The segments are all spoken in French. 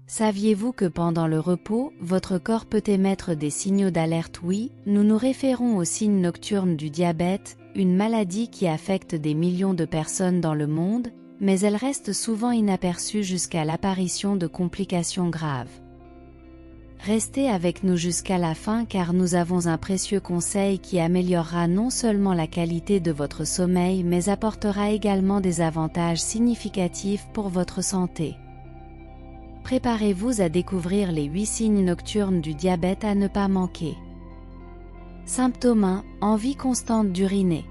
Saviez-vous que pendant le repos, votre corps peut émettre des signaux d'alerte? Oui, nous nous référons aux signes nocturnes du diabète, une maladie qui affecte des millions de personnes dans le monde, mais elle reste souvent inaperçue jusqu'à l'apparition de complications graves. Restez avec nous jusqu'à la fin car nous avons un précieux conseil qui améliorera non seulement la qualité de votre sommeil mais apportera également des avantages significatifs pour votre santé. Préparez-vous à découvrir les 8 signes nocturnes du diabète à ne pas manquer. Symptôme 1, envie constante d'uriner.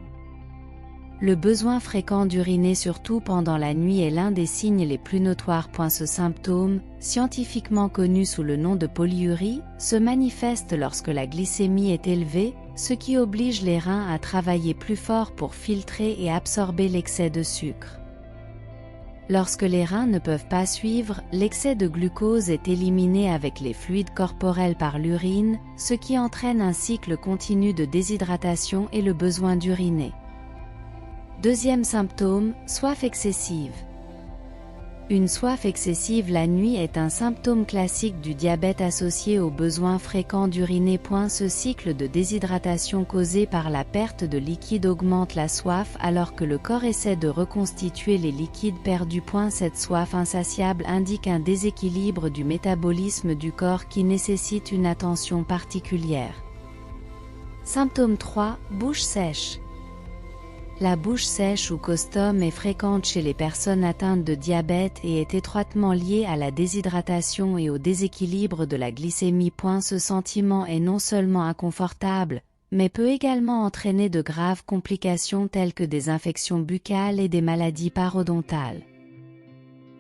Le besoin fréquent d'uriner surtout pendant la nuit est l'un des signes les plus notoires. Ce symptôme, scientifiquement connu sous le nom de polyurie, se manifeste lorsque la glycémie est élevée, ce qui oblige les reins à travailler plus fort pour filtrer et absorber l'excès de sucre. Lorsque les reins ne peuvent pas suivre, l'excès de glucose est éliminé avec les fluides corporels par l'urine, ce qui entraîne un cycle continu de déshydratation et le besoin d'uriner. Deuxième symptôme, soif excessive. Une soif excessive la nuit est un symptôme classique du diabète associé au besoin fréquent d'uriner. Ce cycle de déshydratation causé par la perte de liquide augmente la soif alors que le corps essaie de reconstituer les liquides perdus. Cette soif insatiable indique un déséquilibre du métabolisme du corps qui nécessite une attention particulière. Symptôme 3, bouche sèche. La bouche sèche ou costome est fréquente chez les personnes atteintes de diabète et est étroitement liée à la déshydratation et au déséquilibre de la glycémie. Ce sentiment est non seulement inconfortable, mais peut également entraîner de graves complications telles que des infections buccales et des maladies parodontales.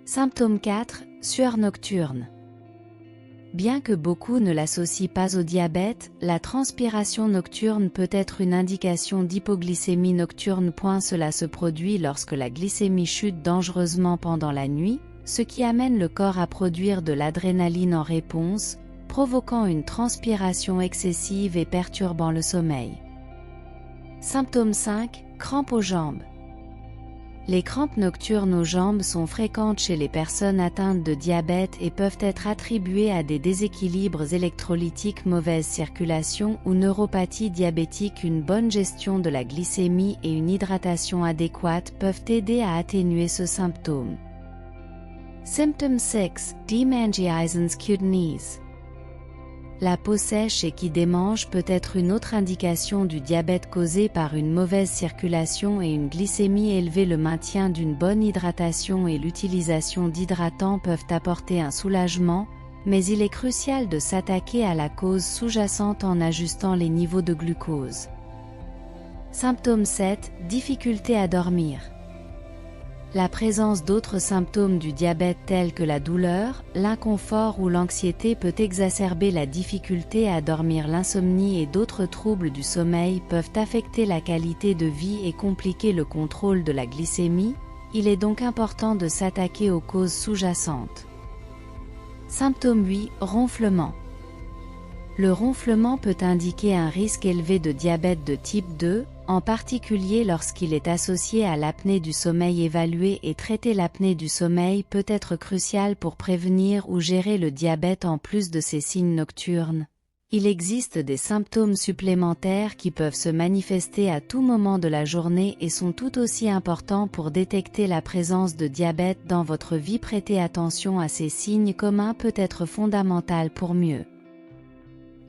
Symptôme 4, sueur nocturne. Bien que beaucoup ne l'associent pas au diabète, la transpiration nocturne peut être une indication d'hypoglycémie nocturne. Cela se produit lorsque la glycémie chute dangereusement pendant la nuit, ce qui amène le corps à produire de l'adrénaline en réponse, provoquant une transpiration excessive et perturbant le sommeil. Symptôme 5, crampes aux jambes. Les crampes nocturnes aux jambes sont fréquentes chez les personnes atteintes de diabète et peuvent être attribuées à des déséquilibres électrolytiques, mauvaise circulation ou neuropathie diabétique. Une bonne gestion de la glycémie et une hydratation adéquate peuvent aider à atténuer ce symptôme. Symptôme 6, Demangiasis cutanea. La peau sèche et qui démange peut être une autre indication du diabète causé par une mauvaise circulation et une glycémie élevée. Le maintien d'une bonne hydratation et l'utilisation d'hydratants peuvent apporter un soulagement, mais il est crucial de s'attaquer à la cause sous-jacente en ajustant les niveaux de glucose. Symptôme 7, difficulté à dormir. La présence d'autres symptômes du diabète tels que la douleur, l'inconfort ou l'anxiété peut exacerber la difficulté à dormir. L'insomnie et d'autres troubles du sommeil peuvent affecter la qualité de vie et compliquer le contrôle de la glycémie. Il est donc important de s'attaquer aux causes sous-jacentes. Symptôme 8, ronflement. Le ronflement peut indiquer un risque élevé de diabète de type 2, en particulier lorsqu'il est associé à l'apnée du sommeil. Évaluer et traiter l'apnée du sommeil peut être crucial pour prévenir ou gérer le diabète. En plus de ces signes nocturnes, il existe des symptômes supplémentaires qui peuvent se manifester à tout moment de la journée et sont tout aussi importants pour détecter la présence de diabète dans votre vie. Prêter attention à ces signes communs peut être fondamental pour mieux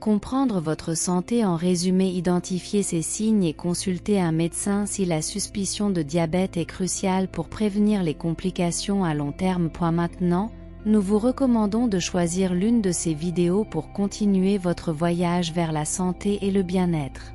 comprendre votre santé. En résumé, identifier ces signes et consulter un médecin si la suspicion de diabète est cruciale pour prévenir les complications à long terme. Maintenant, nous vous recommandons de choisir l'une de ces vidéos pour continuer votre voyage vers la santé et le bien-être.